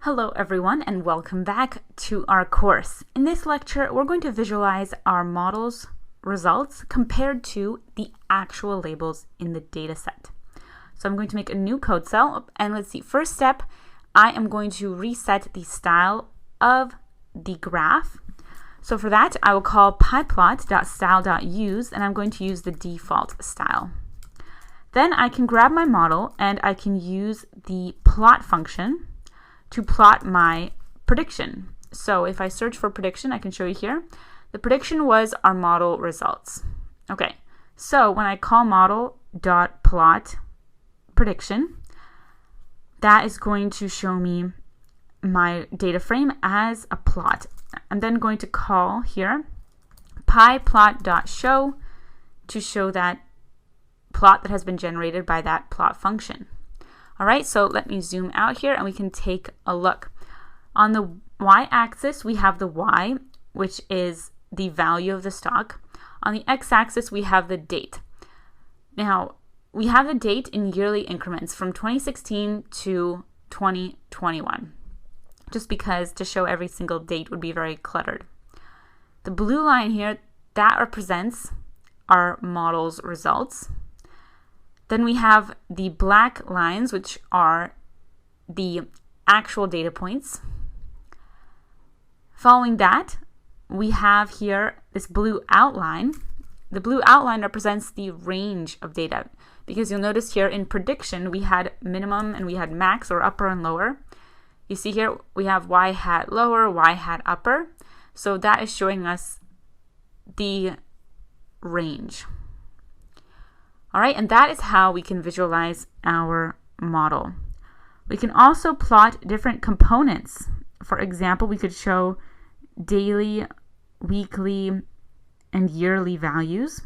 Hello everyone and welcome back to our course. In this lecture, we're going to visualize our model's results compared to the actual labels in the data set. So I'm going to make a new code cell and let's see, first step, I am going to reset the style of the graph. So for that, I will call pyplot.style.use and I'm going to use the default style. Then I can grab my model and I can use the plot function to plot my prediction. So if I search for prediction, I can show you here. The prediction was our model results. Okay, so when I call model.plot prediction, that is going to show me my data frame as a plot. I'm then going to call here pyplot.show to show that plot that has been generated by that plot function. All right, so let me zoom out here and we can take a look. On the y-axis, we have the y, which is the value of the stock. On the x-axis, we have the date. Now, we have the date in yearly increments from 2016 to 2021, just because to show every single date would be very cluttered. The blue line here, that represents our model's results. Then we have the black lines, which are the actual data points. Following that, we have here this blue outline. The blue outline represents the range of data, because you'll notice here in prediction, we had minimum and we had max, or upper and lower. You see here, we have y hat lower, y hat upper. So that is showing us the range. All right, and that is how we can visualize our model. We can also plot different components. For example, we could show daily, weekly, and yearly values.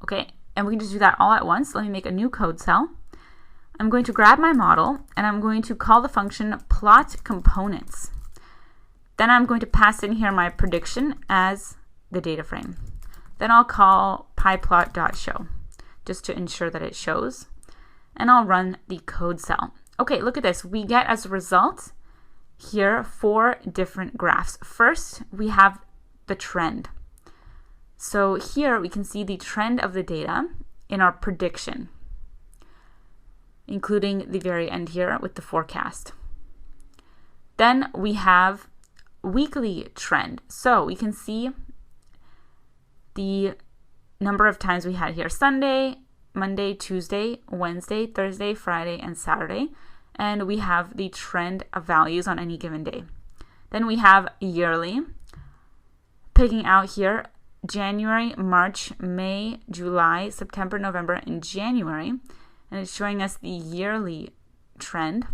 Okay, and we can just do that all at once. Let me make a new code cell. I'm going to grab my model and I'm going to call the function plot components. Then I'm going to pass in here my prediction as the data frame. Then I'll call pyplot.show just to ensure that it shows. And I'll run the code cell. Okay, look at this. We get as a result here 4 different graphs. First, we have the trend. So here we can see the trend of the data in our prediction, including the very end here with the forecast. Then we have weekly trend. So we can see the number of times we had here: Sunday, Monday, Tuesday, Wednesday, Thursday, Friday, and Saturday. And we have the trend of values on any given day. Then we have yearly, picking out here January, March, May, July, September, November, and January. And it's showing us the yearly trend.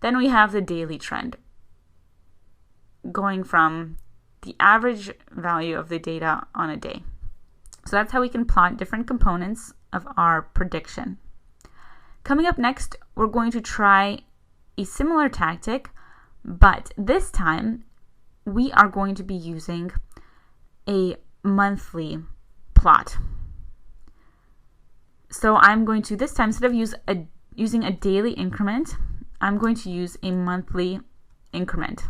Then we have the daily trend, going from the average value of the data on a day. So that's how we can plot different components of our prediction. Coming up next, we're going to try a similar tactic, but this time we are going to be using a monthly plot. So I'm going to, this time, instead of using a daily increment, I'm going to use a monthly increment.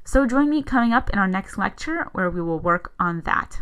So join me coming up in our next lecture where we will work on that.